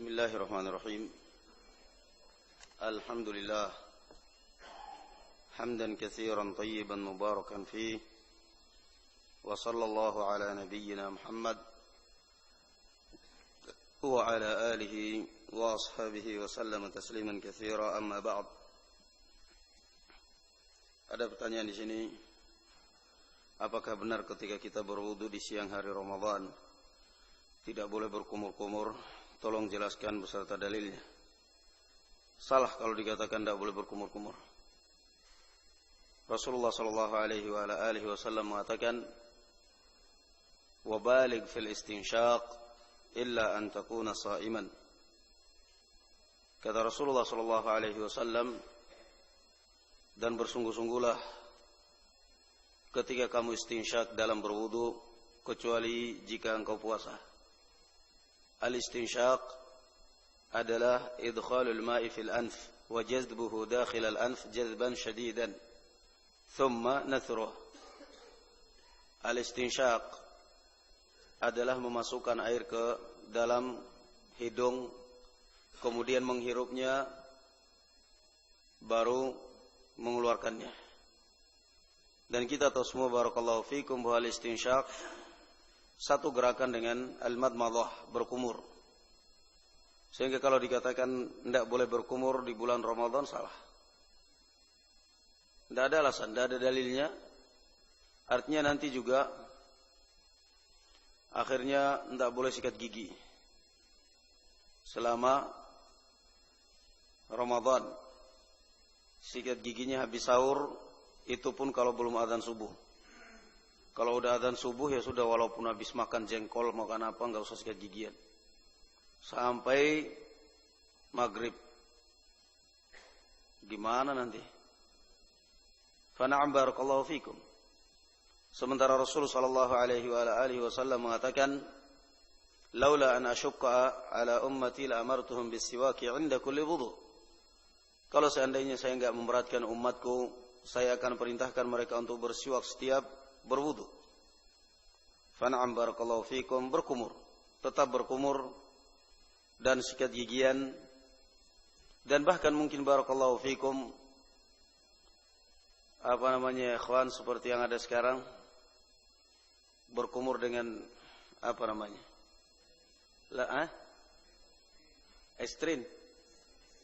Bismillahirrahmanirrahim. Alhamdulillah hamdan katsiran tayyiban mubarakan fihi wa sallallahu ala nabiyyina Muhammad wa ala alihi wa ashabihi wa sallama tasliman katsira, amma ba'd. Ada pertanyaan di sini, apakah benar ketika kita berwudu di siang hari Ramadan tidak boleh berkumur-kumur? Tolong jelaskan beserta dalilnya. Salah kalau dikatakan tidak boleh berkumur-kumur. Rasulullah sallallahu alaihi wasallam mengatakan, "Wa baligh fil istinsyaq illa an takuna sha'iman." Kata Rasulullah sallallahu alaihi wasallam, dan bersungguh-sungguhlah ketika kamu istinsyak dalam berwudu, kecuali jika engkau puasa. Al-istinsyaq adalah idkhalul ma'i fil anf wa jazbuhu dakhil al-anf jazban shadidan thumma nathruh. Al-istinsyaq adalah memasukkan air ke dalam hidung, kemudian menghirupnya, baru mengeluarkannya. Dan kita tahu semua barakallahu fikum bahwa al-istinsyaq satu gerakan dengan al-madmadah, berkumur. Sehingga kalau dikatakan tidak boleh berkumur di bulan Ramadan, salah. Tidak ada alasan, tidak ada dalilnya. Artinya nanti juga akhirnya tidak boleh sikat gigi selama Ramadan. Sikat giginya habis sahur, itu pun kalau belum adzan subuh. Kalau udah adzan subuh ya sudah, walaupun habis makan jengkol, makan apa, enggak usah sikat gigian sampai maghrib. Gimana nanti? Fana'am barakallahu fikum. Sementara Rasul sallallahu alaihi wasallam mengatakan, "Laula an asyqa ala ummati la amartuhum bis-siwaki 'inda kulli wudu." Kalau seandainya saya enggak memberatkan umatku, saya akan perintahkan mereka untuk bersiwak setiap berwudu. Fana'am barakallahu fikum, berkumur, tetap berkumur dan sikat gigian, dan bahkan mungkin barakallahu fikum ikhwan, seperti yang ada sekarang, berkumur dengan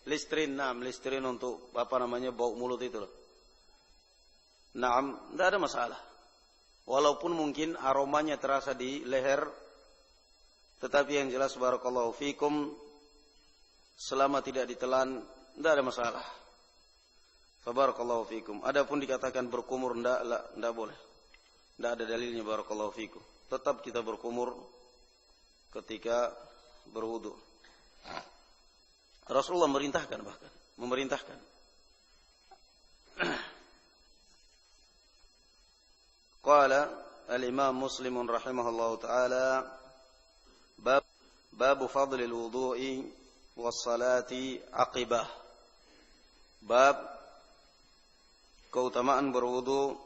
Listerin untuk bau mulut itu loh. Naam, tidak ada masalah. Walaupun mungkin aromanya terasa di leher, tetapi yang jelas barakallahu fikum, selama tidak ditelan, tidak ada masalah. Fabarakallahu fikum. Adapun dikatakan berkumur, tidak boleh. Tidak ada dalilnya barakallahu fikum. Tetap kita berkumur ketika berwudu. Rasulullah memerintahkan. Qala al-Imam Muslim rahimahullahu ta'ala, bab fadlil wudu'i was salati aqibah. Bab keutamaan berwudu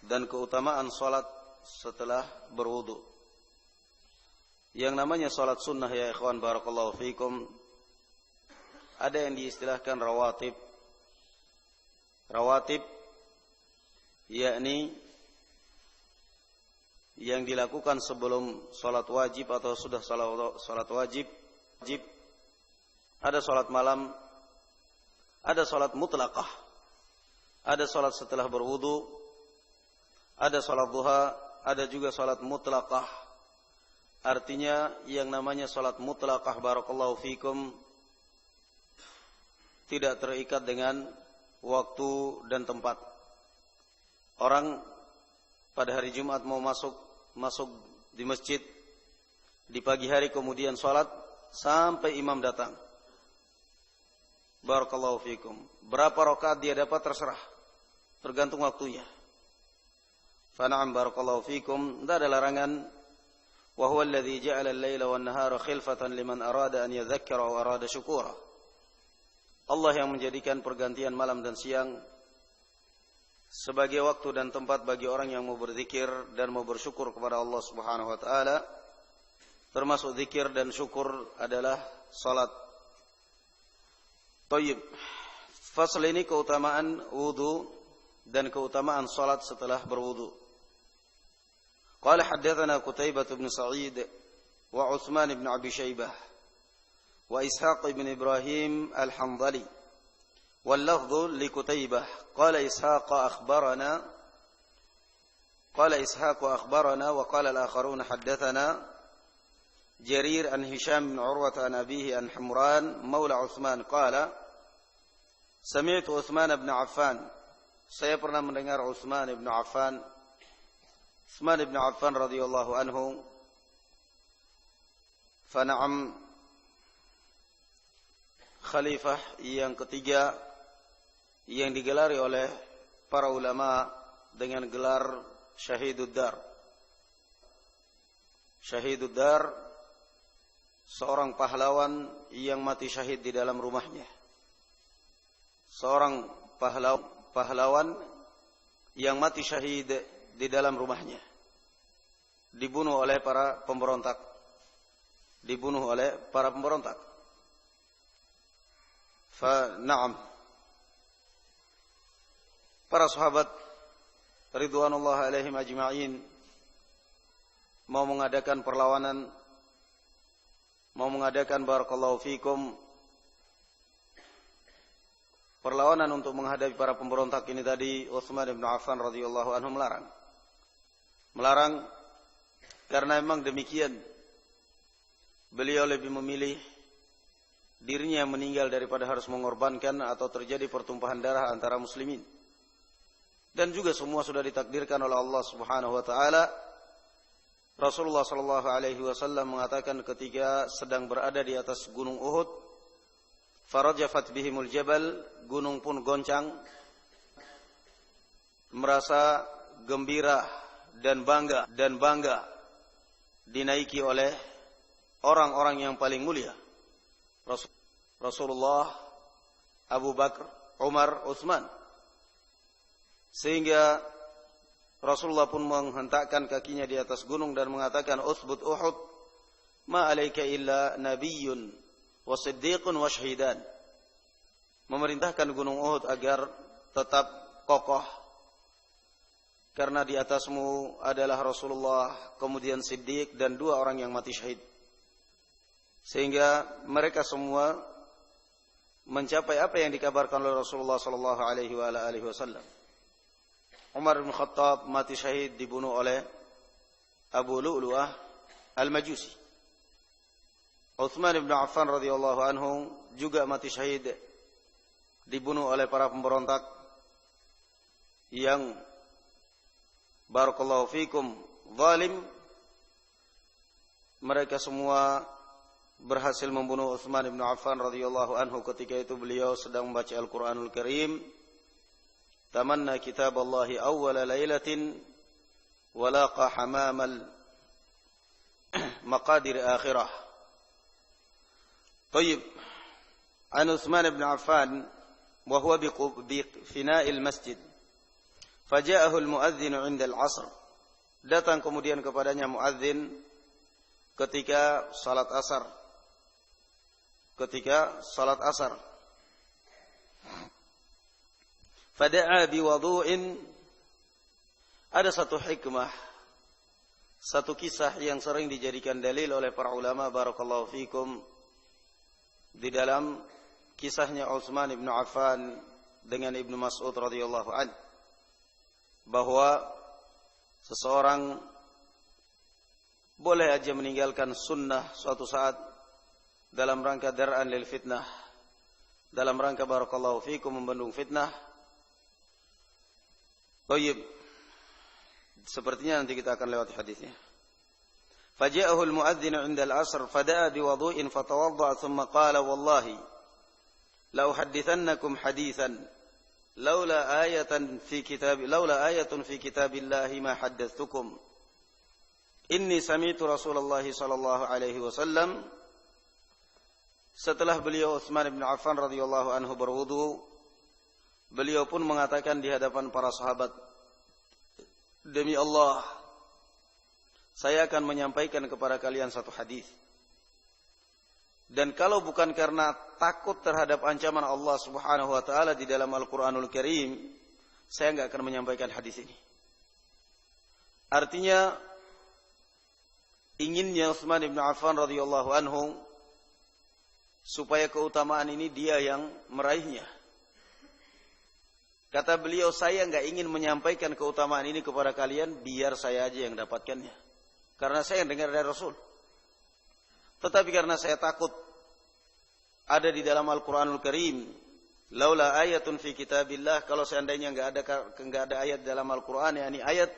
dan keutamaan salat setelah berwudu. Yang namanya salat sunnah ya ikhwan barakallahu fikum, ada yang diistilahkan rawatib. Rawatib yakni yang dilakukan sebelum salat wajib atau sudah salat wajib. Ada salat malam, ada salat mutlaqah, ada salat setelah berwudu, ada salat duha, ada juga salat mutlaqah. Artinya yang namanya salat mutlaqah barakallahu fikum tidak terikat dengan waktu dan tempat. Orang pada hari Jumat mau masuk di masjid di pagi hari, kemudian sholat sampai imam datang. Barakallahu fikum. Berapa rakaat dia dapat terserah, tergantung waktunya. Fana'am barakallahu fikum. Tidak ada larangan. Wa huwa alladhi ja'ala al-laila wan-nahara khilfatan liman arada an yadhakkara wa arada syukura. Allah yang menjadikan pergantian malam dan siang sebagai waktu dan tempat bagi orang yang mau berzikir dan mau bersyukur kepada Allah Subhanahu wa taala. termasuk zikir dan syukur adalah salat. Thayyib. Fasal ini keutamaan wudu dan keutamaan salat setelah berwudu. Qala haddatsana Qutaibah bin Sa'id wa Utsman bin Abi Syaibah wa Ishaq bin Ibrahim al-Hanzali wal lafdhu li Qutaibah qala Ishaq akhbarana wa qala al-akharun haddatsana Jarir an Hisham bin Urwah an abihi an Humran maula Utsman qala Sami'tu Utsman bin Affan. Saya pernah mendengar Utsman bin Affan. Utsman bin Affan radhiyallahu anhu. Fana'am khalifah yang ketiga yang digelari oleh para ulama dengan gelar Syahidud Dar. Syahidud Dar, seorang pahlawan yang mati syahid di dalam rumahnya. Seorang pahlawan yang mati syahid di dalam rumahnya, dibunuh oleh para pemberontak. Na'am. Para sahabat ridwanullah alaihim ajma'in mau mengadakan perlawanan, mau mengadakan barakallahu fikum perlawanan untuk menghadapi para pemberontak ini tadi. Utsman bin Affan radhiyallahu anhu melarang karena memang demikian beliau lebih memilih dirinya yang meninggal daripada harus mengorbankan atau terjadi pertumpahan darah antara muslimin. Dan juga semua sudah ditakdirkan oleh Allah Subhanahu wa taala. Rasulullah sallallahu alaihi wasallam mengatakan ketika sedang berada di atas gunung Uhud, farajafat bihimul jabal, gunung pun goncang, merasa gembira dan bangga dinaiki oleh orang-orang yang paling mulia. Rasulullah, Abu Bakar, Umar, Utsman. Sehingga Rasulullah pun menghentakkan kakinya di atas gunung dan mengatakan, "Utsbut Uhud, ma alaika illa nabiyyun wa siddiqun wa syahidan." Memerintahkan gunung Uhud agar tetap kokoh karena di atasmu adalah Rasulullah, kemudian Siddiq dan dua orang yang mati syahid. Sehingga mereka semua mencapai apa yang dikabarkan oleh Rasulullah sallallahu alaihi wasallam. Umar bin Khattab mati syahid dibunuh oleh Abu Lu'lu'ah al-Majusi. Utsman bin Affan radhiyallahu anhu juga mati syahid dibunuh oleh para pemberontak yang barakallahu fikum zalim. Mereka semua berhasil membunuh Utsman bin Affan radhiyallahu anhu ketika itu beliau sedang membaca Al-Qur'anul Karim. Tamanna kitab Allahi awwala lailatin wa laqa hamamal maqadir akhirah. Tayyib. An Utsman bin Affan wa huwa bi fina'il masjid. Faja'ahu al-muadzin 'inda al-'asr. Datang kemudian kepadanya muadzin ketika salat asar. Fada'a biwudu'in. Ada satu hikmah, satu kisah yang sering dijadikan dalil oleh para ulama barakallahu fikum di dalam kisahnya Utsman bin Affan dengan Ibnu Mas'ud radhiyallahu anhu, bahwa seseorang boleh aja meninggalkan sunnah suatu saat dalam rangka dar'an lil fitnah, dalam rangka barakallahu fikum membendung fitnah. Baik, sepertinya nanti kita akan lewat hadisnya. Faja'ahu al-muadzin 'inda al-'asr fada'a biwudu'in fatawadda'a thumma qala wallahi la uhaddithannakum hadithan laula ayatun fi kitabillahi ma haddathtukum. Inni sami'tu Rasulullah sallallahu alaihi wasallam. Setelah beliau Utsman bin Affan radhiyallahu anhu berwudu, beliau pun mengatakan di hadapan para sahabat, "Demi Allah, saya akan menyampaikan kepada kalian satu hadis. Dan kalau bukan karena takut terhadap ancaman Allah Subhanahu wa taala di dalam Al-Qur'anul Karim, saya enggak akan menyampaikan hadis ini. Artinya inginnya Utsman bin Affan radhiyallahu anhu supaya keutamaan ini dia yang meraihnya. Kata beliau, saya enggak ingin menyampaikan keutamaan ini kepada kalian, biar saya aja yang dapatkannya. Karena saya yang dengar dari Rasul. Tetapi karena saya takut ada di dalam Al-Quranul Karim, laula ayatun fi kitabillah, kalau seandainya enggak ada ayat dalam Al-Quran, yakni ayat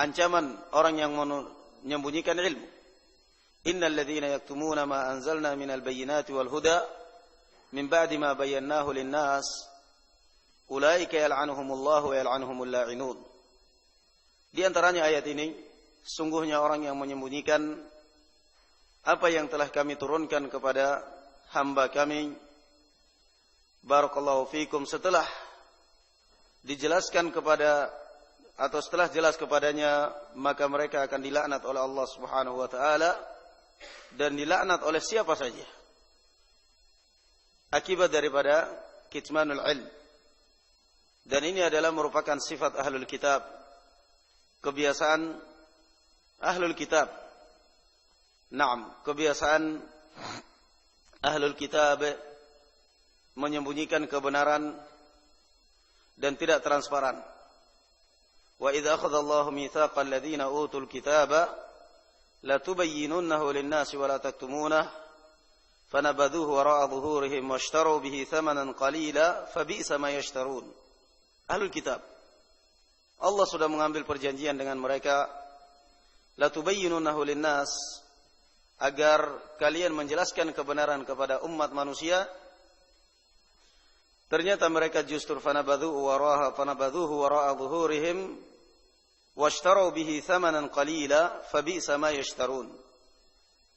ancaman orang yang menyembunyikan ilmu. Innal ladzina yaktumuna ma anzalna minal bayyinati wal huda min ba'di ma bayyanahu lin-nas ulaika yal'anuhumullahu wa yal'anuhumul la'inun. Di antaranya ayat ini, sungguhnya orang yang menyembunyikan apa yang telah kami turunkan kepada hamba kami, barakallahu fikum, setelah dijelaskan kepada atau setelah jelas kepadanya, maka mereka akan dilaknat oleh Allah Subhanahu wa taala, dan dilaknat oleh siapa saja akibat daripada kitmanul ilm. Dan ini adalah merupakan sifat ahlul kitab, kebiasaan ahlul kitab. Naam, kebiasaan ahlul kitab menyembunyikan kebenaran dan tidak transparan. Wa idza akhadha Allahu mitsaqal ladzina utul kitaba latubayyinunnahu lin-nasi wa la taktumunahu fanabadhuhu wara'a dhuhurihim washtaru bihi thamanan qalila fabi'sa ma yashtarun. Ahlul kitab, Allah sudah mengambil perjanjian dengan mereka, latubayyinunnahu lin-nas, agar kalian menjelaskan kebenaran kepada umat manusia. Ternyata mereka justru fanabadhuhu wara'a dhuhurihim washtaru bihi thamanan qalila fabi'sa ma yashtarun.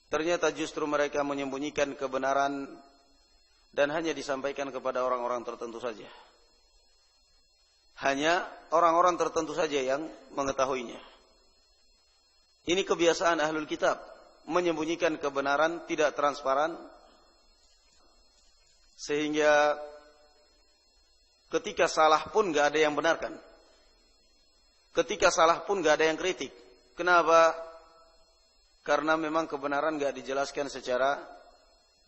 Ternyata justru mereka menyembunyikan kebenaran dan hanya disampaikan kepada orang-orang tertentu saja. Hanya orang-orang tertentu saja yang mengetahuinya. Ini kebiasaan ahlul kitab, menyembunyikan kebenaran, tidak transparan, sehingga ketika salah pun gak ada yang benarkan. Ketika salah pun gak ada yang kritik. Kenapa? Karena memang kebenaran gak dijelaskan secara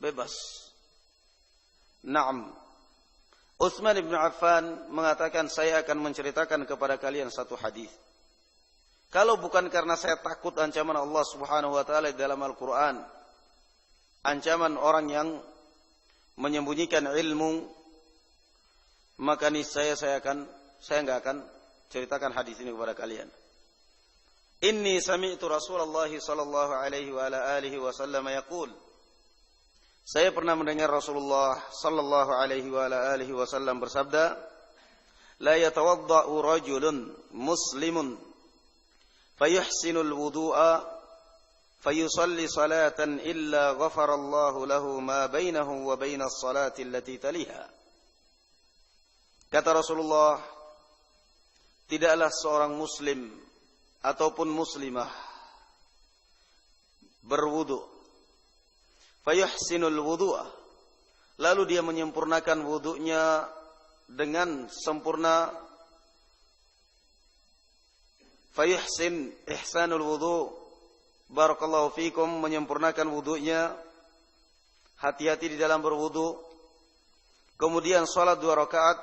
bebas. Naam. Utsman bin Affan mengatakan, saya akan menceritakan kepada kalian satu hadis. Kalau bukan karena saya takut ancaman Allah Subhanahu wa taala dalam Al-Qur'an, ancaman orang yang menyembunyikan ilmu, maka niscaya saya enggak akan ceritakan hadis ini kepada kalian. Inni sami'tu Rasulullah sallallahu alaihi wa ala alihi wasallam yaqul, saya pernah mendengar Rasulullah sallallahu alaihi wa ala alihi wasallam bersabda, la yatawadda'u rajulun muslimun fayuhsinul wudu'a fayusalli salatan illa ghafarallahu lahu ma bainahu wa bainas salati allati taliha. Kata Rasulullah, tidaklah seorang muslim ataupun muslimah berwudu, fayuhsinul wudu'a, lalu dia menyempurnakan wudunya dengan sempurna. Fayuhsin ihsanul wudu', barakallahu fikum, menyempurnakan wudunya, hati-hati di dalam berwudu. Kemudian salat 2 rakaat,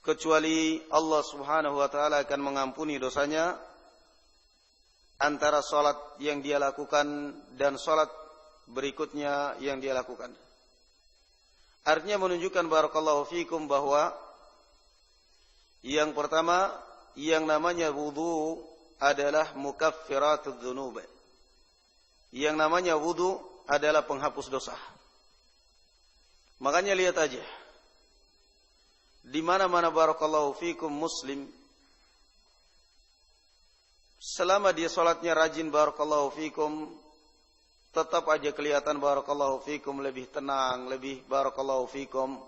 kecuali Allah Subhanahu wa taala akan mengampuni dosanya antara salat yang dia lakukan dan salat berikutnya yang dia lakukan. Artinya menunjukkan barakallahu fikum bahwa yang pertama, yang namanya wudu adalah mukaffiratudz dzunub. Yang namanya wudu adalah penghapus dosa. Makanya lihat aja, di mana-mana barakallahu fikum muslim, selama dia salatnya rajin barakallahu fikum, tetap aja kelihatan barakallahu fikum lebih tenang, lebih barakallahu fikum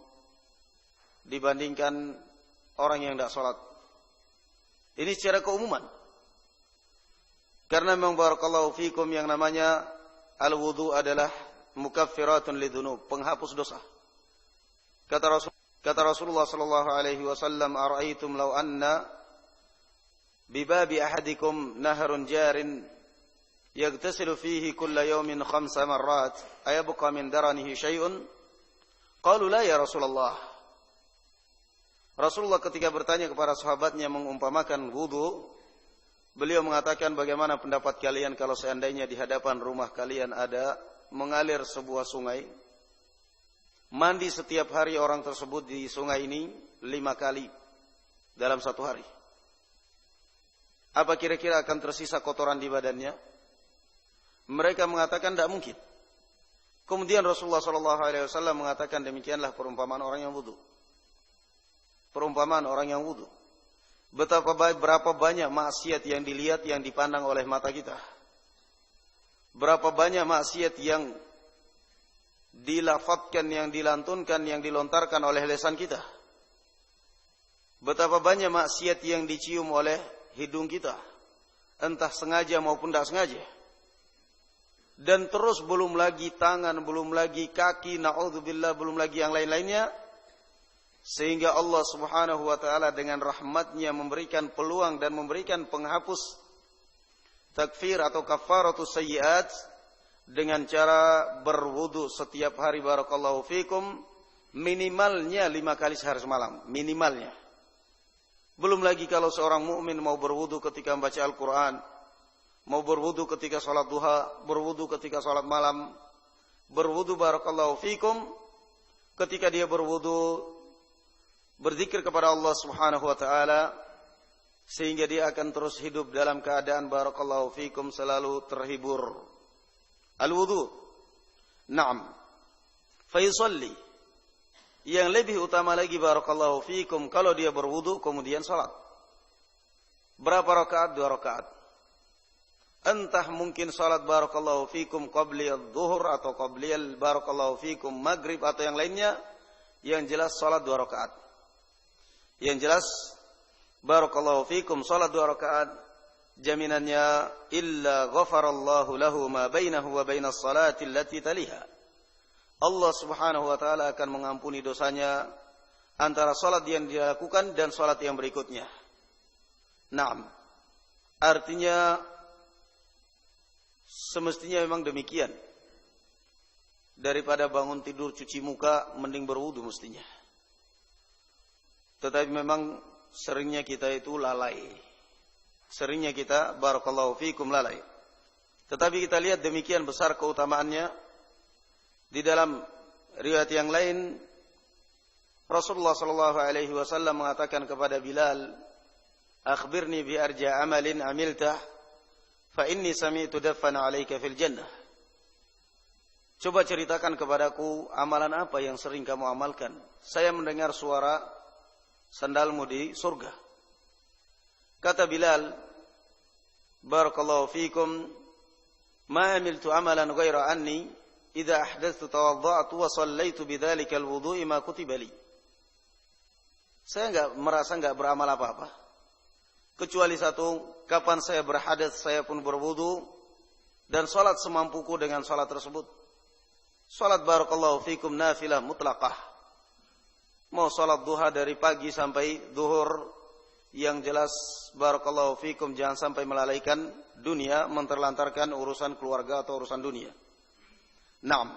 dibandingkan orang yang tidak salat. Ini secara keumuman. Karena memang barakallahu fikum yang namanya al-wudu adalah mukaffiratun lidzunub, penghapus dosa. Kata Rasulullah sallallahu alaihi wasallam, "Ara'aitum law anna bi babi ahadikum nahrun jarin yaghtasilu fihi kulla yawmin 5 marrat, ayabqa min daranihi syai'un?" Qalu la ya Rasulullah. Rasulullah ketika bertanya kepada sahabatnya mengumpamakan wudu, beliau mengatakan, bagaimana pendapat kalian kalau seandainya di hadapan rumah kalian ada mengalir sebuah sungai, mandi setiap hari orang tersebut di sungai ini 5 kali dalam satu hari. Apa kira-kira akan tersisa kotoran di badannya? Mereka mengatakan tidak mungkin. Kemudian Rasulullah SAW mengatakan, demikianlah perumpamaan orang yang wudu. Perumpamaan orang yang wudu. Berapa banyak maksiat yang dilihat, yang dipandang oleh mata kita. Berapa banyak maksiat yang dilafadzkan, yang dilantunkan, yang dilontarkan oleh lisan kita. Betapa banyak maksiat yang dicium oleh hidung kita, entah sengaja maupun tidak sengaja. Dan terus belum lagi tangan, belum lagi kaki, na'udzubillah, belum lagi yang lain-lainnya. Sehingga Allah subhanahu wa ta'ala dengan rahmatnya memberikan peluang dan memberikan penghapus takfir atau kafaratus sayyiat dengan cara berwudu setiap hari barakallahu fikum, minimalnya 5 kali sehari semalam, minimalnya. Belum lagi kalau seorang mukmin mau berwudu ketika membaca Al-Quran, mau berwudu ketika sholat duha, berwudu ketika sholat malam, berwudu barakallahu fikum, ketika dia berwudu, berzikir kepada Allah subhanahu wa ta'ala, sehingga dia akan terus hidup dalam keadaan barakallahu fikum selalu terhibur. Al-wudu. Naam. Fayusalli. Yang lebih utama lagi barakallahu fikum, kalau dia berwudu kemudian salat. Berapa rakaat? 2 rakaat. Entah mungkin salat barakallahu fikum qabliyal zuhur atau qabliyal barakallahu fikum maghrib atau yang lainnya, yang jelas salat 2 rakaat. Yang jelas barakallahu fikum salat 2 rakaat, jaminannya illa ghafarallahu lahu ma bainahu wa bainas salati allati taliha. Allah subhanahu wa ta'ala akan mengampuni dosanya antara salat yang dia lakukan dan salat yang berikutnya. Naam. Artinya semestinya memang demikian. Daripada bangun tidur cuci muka, mending berwudu mestinya. Tetapi memang seringnya kita itu lalai. Seringnya kita barakallahu fikum lalai. Tetapi kita lihat demikian besar keutamaannya. Di dalam riwayat yang lain, Rasulullah sallallahu alaihi wasallam mengatakan kepada Bilal, "Akhbirni bi arja amalin amiltah, fa inni sami'tu daffana 'alaika fil jannah." Coba ceritakan kepadaku amalan apa yang sering kamu amalkan. Saya mendengar suara sandalmu di surga. Kata Bilal, "Barakallahu fikum, ma amiltu amalan ghaira anni idza ahdathtu tawadda'tu wa sallaitu bidzalika alwudu'i ma kutiba li." Saya merasa enggak beramal apa-apa, kecuali satu, kapan saya berhadas saya pun berwudu dan salat semampuku dengan salat tersebut. Salat barakallahu fikum nafilah mutlaqah. Mau salat duha dari pagi sampai zuhur, yang jelas barakallahu fikum jangan sampai melalaikan dunia, menterlantarkan urusan keluarga atau urusan dunia. Naam.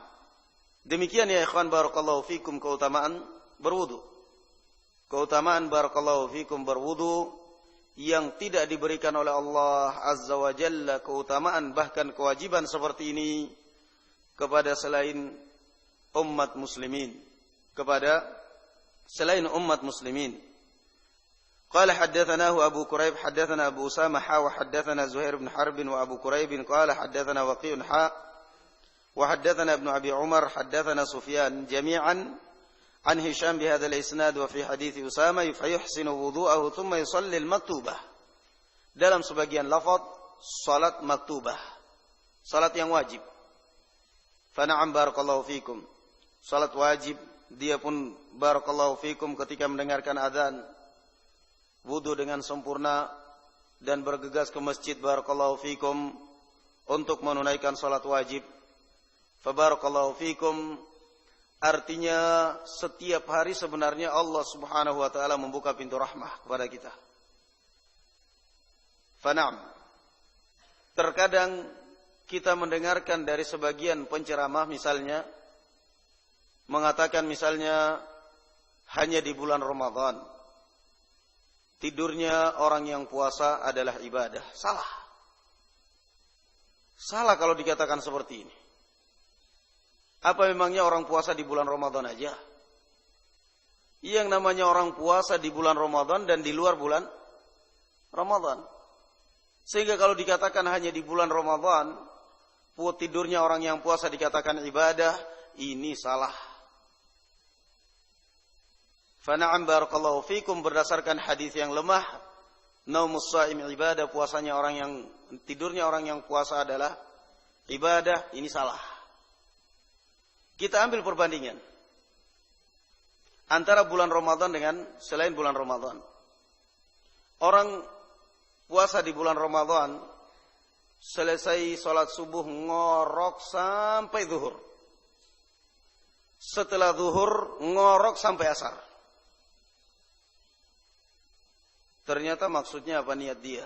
Demikian ya ikhwan barakallahu fikum keutamaan berwudu. Keutamaan barakallahu fikum berwudu yang tidak diberikan oleh Allah Azza wa Jalla, keutamaan bahkan kewajiban seperti ini kepada selain umat muslimin, kepada selain umat muslimin. Qala haddatsanahu Abu Quraib haddatsana Abu Usamah wa haddatsana Zuhair bin Harb wa Abu Quraib qala haddatsana Waqi'un wa haddatsana Ibnu Abi Umar haddatsana Sufyan jami'an an Hisham bihadha al-isnad wa fi hadits Usama yuhsinu wudu'ahu thumma yusalli al-maktubah. Dalam sebagian lafaz salat maktubah, salat yang wajib. Fa na'am barakallahu fikum, salat wajib dia pun barakallahu fikum ketika mendengarkan azan wudu dengan sempurna, dan bergegas ke masjid barakallahu fikum untuk menunaikan salat wajib. Fa barakallahu fikum artinya setiap hari sebenarnya Allah Subhanahu wa taala membuka pintu rahmah kepada kita. Fa na'am. Terkadang kita mendengarkan dari sebagian penceramah misalnya mengatakan misalnya hanya di bulan Ramadan tidurnya orang yang puasa adalah ibadah. Salah. Salah kalau dikatakan seperti ini. Apa memangnya orang puasa di bulan Ramadan aja? Yang namanya orang puasa di bulan Ramadan dan di luar bulan Ramadan. Sehingga kalau dikatakan hanya di bulan Ramadan tidurnya orang yang puasa dikatakan ibadah, ini salah. Fana'am barakallahu fikum berdasarkan hadis yang lemah, naumus shaim ibadah, puasanya orang yang tidurnya orang yang puasa adalah ibadah, ini salah. Kita ambil perbandingan antara bulan Ramadan dengan selain bulan Ramadan. Orang puasa di bulan Ramadan selesai sholat subuh ngorok sampai zuhur. Setelah zuhur ngorok sampai asar. Ternyata maksudnya apa niat dia?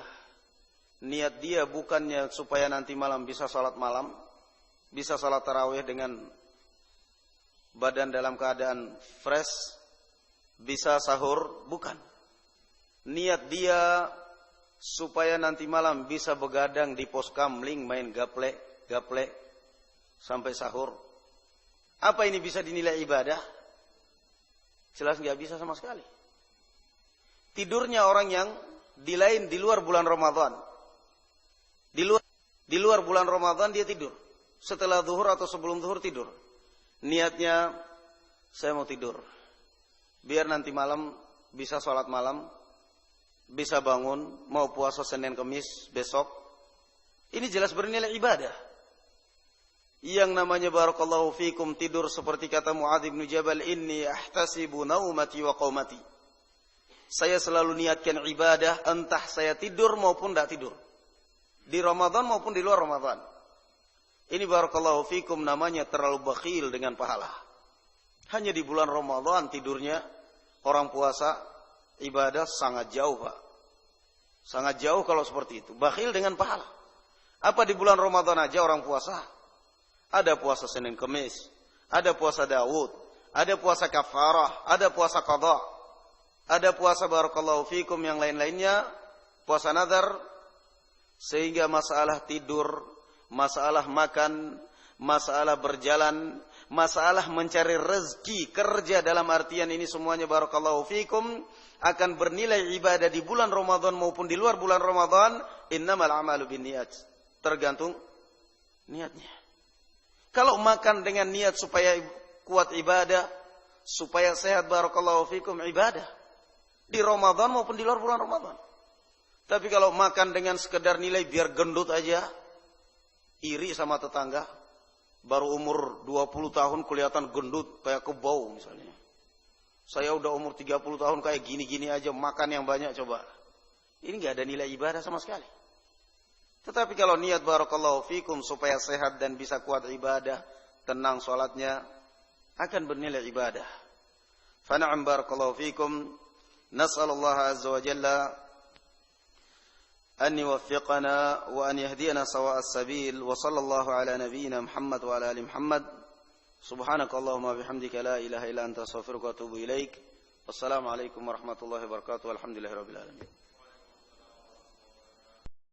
Niat dia bukannya supaya nanti malam bisa sholat malam, bisa sholat tarawih dengan badan dalam keadaan fresh, bisa sahur, bukan. Niat dia supaya nanti malam bisa begadang di pos kamling main gaplek sampai sahur. Apa ini bisa dinilai ibadah? Jelas nggak bisa sama sekali. Tidurnya orang yang di luar bulan Ramadan. Di luar bulan Ramadan dia tidur. Setelah zuhur atau sebelum zuhur tidur. Niatnya saya mau tidur. Biar nanti malam bisa sholat malam, bisa bangun, mau puasa Senin Kemis besok. Ini jelas bernilai ibadah. Yang namanya barakallahu fikum tidur seperti kata Mu'adz bin Jabal, inni ahtasibu naumati wa qaumati. Saya selalu niatkan ibadah entah saya tidur maupun tidak tidur. Di Ramadan maupun di luar Ramadan. Ini barakallahu fikum namanya terlalu bakhil dengan pahala. Hanya di bulan Ramadan tidurnya orang puasa ibadah sangat jauh, Pak. Sangat jauh kalau seperti itu. Bakhil dengan pahala. Apa di bulan Ramadan aja orang puasa? Ada puasa Senin Kemis, ada puasa Daud, ada puasa kafarah, ada puasa qadha, ada puasa barakallahu fikum yang lain-lainnya, puasa nazar. Sehingga masalah tidur, masalah makan, masalah berjalan, masalah mencari rezeki, kerja dalam artian ini semuanya barakallahu fikum akan bernilai ibadah di bulan Ramadan maupun di luar bulan Ramadan. Innamal a'malu binniyat. Tergantung niatnya. Kalau makan dengan niat supaya kuat ibadah, supaya sehat barakallahu fikum ibadah di Ramadan maupun di luar bulan Ramadan. Tapi kalau makan dengan sekedar nilai biar gendut aja, iri sama tetangga, baru umur 20 tahun kelihatan gendut kayak kebau misalnya. Saya udah umur 30 tahun kayak gini-gini aja, makan yang banyak coba. Ini enggak ada nilai ibadah sama sekali. Tetapi kalau niat barakallahu fikum supaya sehat dan bisa kuat ibadah, tenang salatnya, akan bernilai ibadah. Fa na'am barakallahu fikum, nas'alullah azza wa jalla an yuwaffiqana wa an yahdiyana sawa'as sabil, wa sallallahu ala nabiyyina Muhammad wa ala ali Muhammad. Subhanakallahumma bihamdika la ilaha illa anta astaghfiruka wa atubu ilaik. Wassalamu alaikum warahmatullahi wabarakatuh. Alhamdulillahirabbil alamin.